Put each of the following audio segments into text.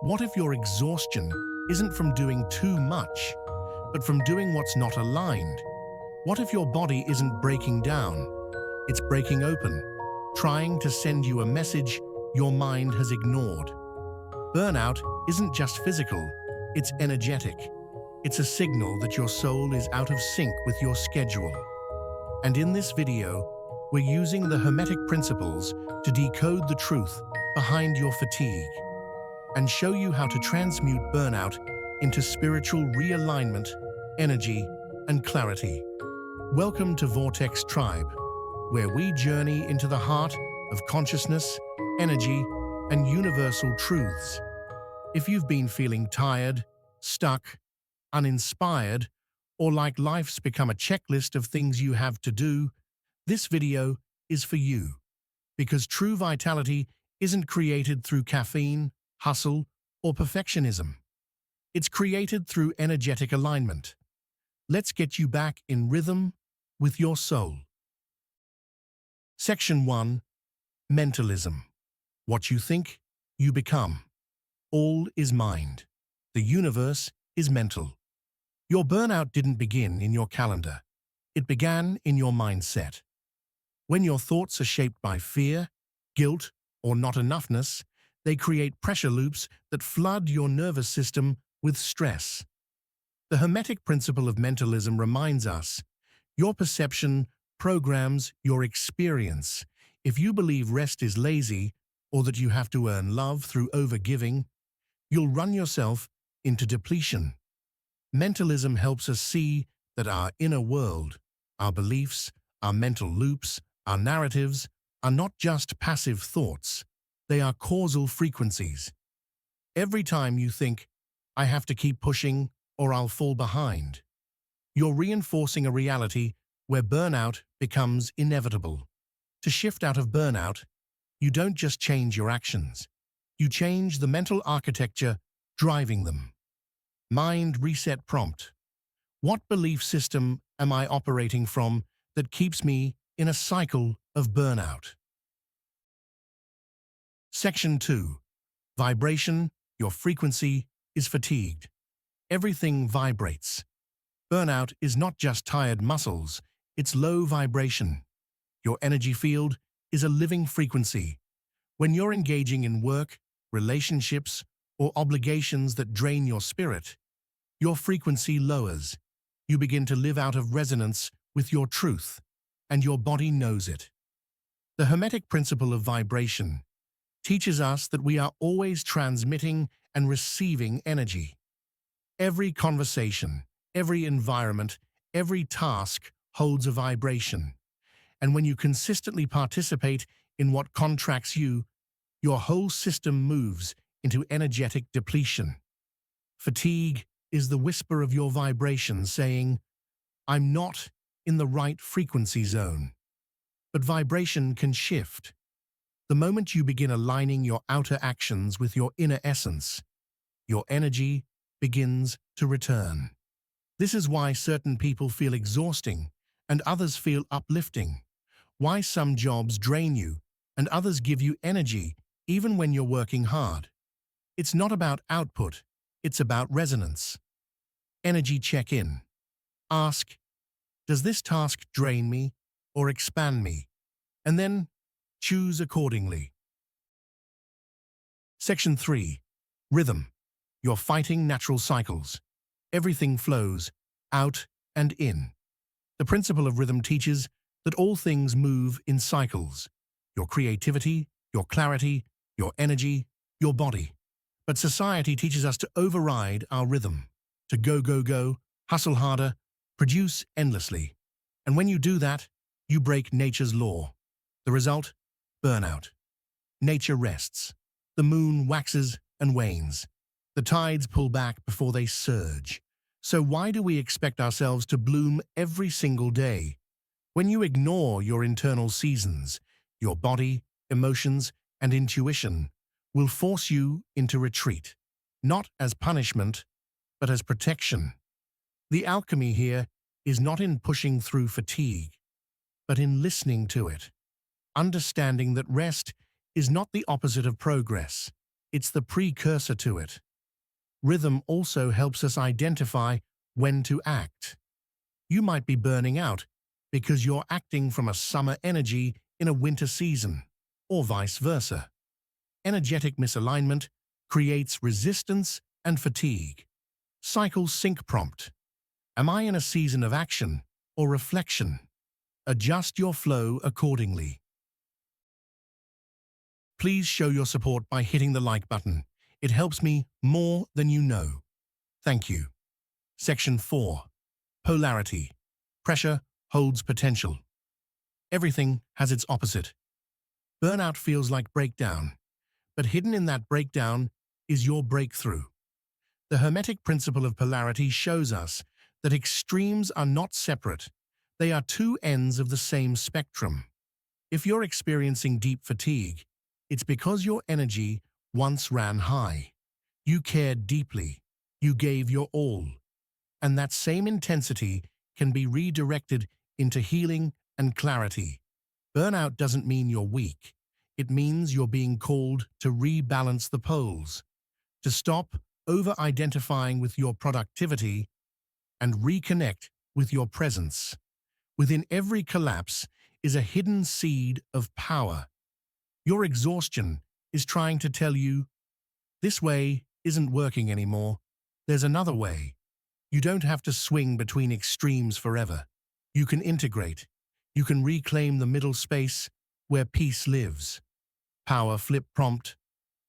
What if your exhaustion isn't from doing too much, but from doing what's not aligned? What if your body isn't breaking down? It's breaking open, trying to send you a message your mind has ignored. Burnout isn't just physical, it's energetic. It's a signal that your soul is out of sync with your schedule. And in this video, we're using the Hermetic Principles to decode the truth behind your fatigue and show you how to transmute burnout into spiritual realignment, energy, and clarity. Welcome to Vortex Tribe, where we journey into the heart of consciousness, energy, and universal truths. If you've been feeling tired, stuck, uninspired, or like life's become a checklist of things you have to do, this video is for you. Because true vitality isn't created through caffeine, hustle, or perfectionism. It's created through energetic alignment. Let's get you back in rhythm with your soul. Section 1. Mentalism. What you think, you become. All is mind. The universe is mental. Your burnout didn't begin in your calendar. It began in your mindset. When your thoughts are shaped by fear, guilt, or not enoughness, they create pressure loops that flood your nervous system with stress. The Hermetic Principle of Mentalism reminds us, your perception programs your experience. If you believe rest is lazy, or that you have to earn love through overgiving, you'll run yourself into depletion. Mentalism helps us see that our inner world, our beliefs, our mental loops, our narratives, are not just passive thoughts, they are causal frequencies. Every time you think, I have to keep pushing or I'll fall behind, you're reinforcing a reality where burnout becomes inevitable. To shift out of burnout, you don't just change your actions, you change the mental architecture driving them. Mind reset prompt. What belief system am I operating from that keeps me in a cycle of burnout? Section 2. Vibration. Your frequency is fatigued. Everything vibrates. Burnout is not just tired muscles, it's low vibration. Your energy field is a living frequency. When you're engaging in work, relationships, or obligations that drain your spirit, your frequency lowers. You begin to live out of resonance with your truth, and your body knows it. The Hermetic Principle of Vibration teaches us that we are always transmitting and receiving energy. Every conversation, every environment, every task holds a vibration. And when you consistently participate in what contracts you, your whole system moves into energetic depletion. Fatigue is the whisper of your vibration saying, I'm not in the right frequency zone. But vibration can shift. The moment you begin aligning your outer actions with your inner essence, your energy begins to return. This is why certain people feel exhausting and others feel uplifting. Why some jobs drain you and others give you energy even when you're working hard. It's not about output, it's about resonance. Energy check-in. Ask, does this task drain me or expand me? And then choose accordingly. Section 3. Rhythm. You're fighting natural cycles. Everything flows out and in. The principle of rhythm teaches that all things move in cycles. Your creativity, your clarity, your energy, your body. But society teaches us to override our rhythm, to go, hustle harder, produce endlessly. And when you do that, you break nature's law. The result? Burnout. Nature rests. The moon waxes and wanes. The tides pull back before they surge. So why do we expect ourselves to bloom every single day? When you ignore your internal seasons, your body, emotions, and intuition will force you into retreat, not as punishment, but as protection. The alchemy here is not in pushing through fatigue, but in listening to it, understanding that rest is not the opposite of progress, It's the precursor to it. Rhythm also helps us identify when to act. You might be burning out because you're acting from a summer energy in a winter season, or vice versa. Energetic misalignment creates resistance and fatigue. Cycle sync prompt. Am I in a season of action or reflection? Adjust your flow accordingly. Please show your support by hitting the like button. It helps me more than you know. Thank you. Section 4. Polarity. Pressure holds potential. Everything has its opposite. Burnout feels like breakdown, but hidden in that breakdown is your breakthrough. The Hermetic Principle of Polarity shows us that extremes are not separate. They are two ends of the same spectrum. If you're experiencing deep fatigue, it's because your energy once ran high. You cared deeply. You gave your all. And that same intensity can be redirected into healing and clarity. Burnout doesn't mean you're weak. It means you're being called to rebalance the poles, to stop over-identifying with your productivity and reconnect with your presence. Within every collapse is a hidden seed of power. Your exhaustion is trying to tell you, this way isn't working anymore. There's another way. You don't have to swing between extremes forever. You can integrate. You can reclaim the middle space where peace lives. Power flip prompt.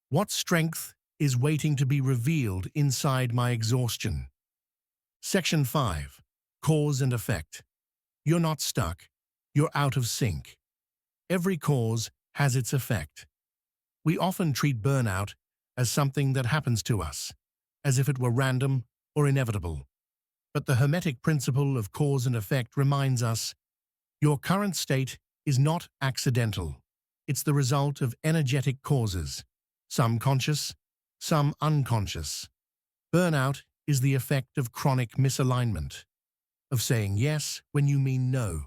What strength is waiting to be revealed inside my exhaustion? Section 5. Cause and effect. You're not stuck. You're out of sync. Every cause has its effect. We often treat burnout as something that happens to us, as if it were random or inevitable. But the Hermetic Principle of cause and effect reminds us, your current state is not accidental. It's the result of energetic causes, some conscious, some unconscious. Burnout is the effect of chronic misalignment, of saying yes when you mean no,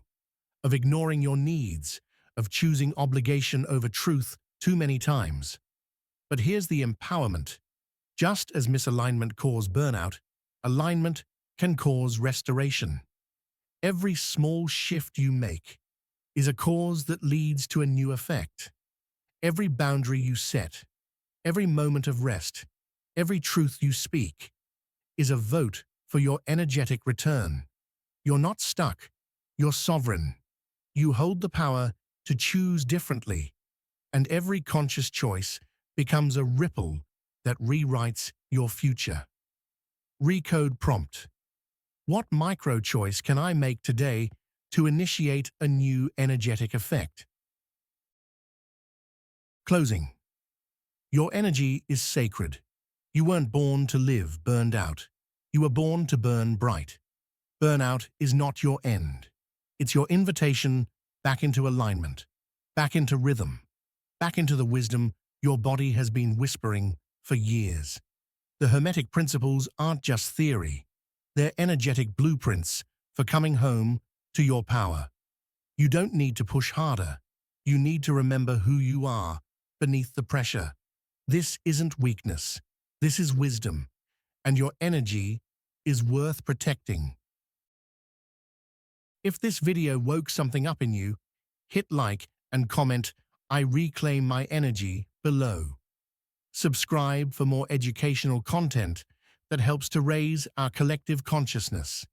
of ignoring your needs, of choosing obligation over truth too many times. But here's the empowerment. Just as misalignment caused burnout, alignment can cause restoration. Every small shift you make is a cause that leads to a new effect. Every boundary you set, every moment of rest, every truth you speak is a vote for your energetic return. You're not stuck. You're sovereign. You hold the power to choose differently, and every conscious choice becomes a ripple that rewrites your future. Recode prompt. What micro-choice can I make today to initiate a new energetic effect? Closing. Your energy is sacred. You weren't born to live burned out. You were born to burn bright. Burnout is not your end. It's your invitation back into alignment, back into rhythm, back into the wisdom your body has been whispering for years. The Hermetic Principles aren't just theory. They're energetic blueprints for coming home to your power. You don't need to push harder. You need to remember who you are beneath the pressure. This isn't weakness. This is wisdom. And your energy is worth protecting. If this video woke something up in you, hit like and comment, "I reclaim my energy," below. Subscribe for more educational content that helps to raise our collective consciousness.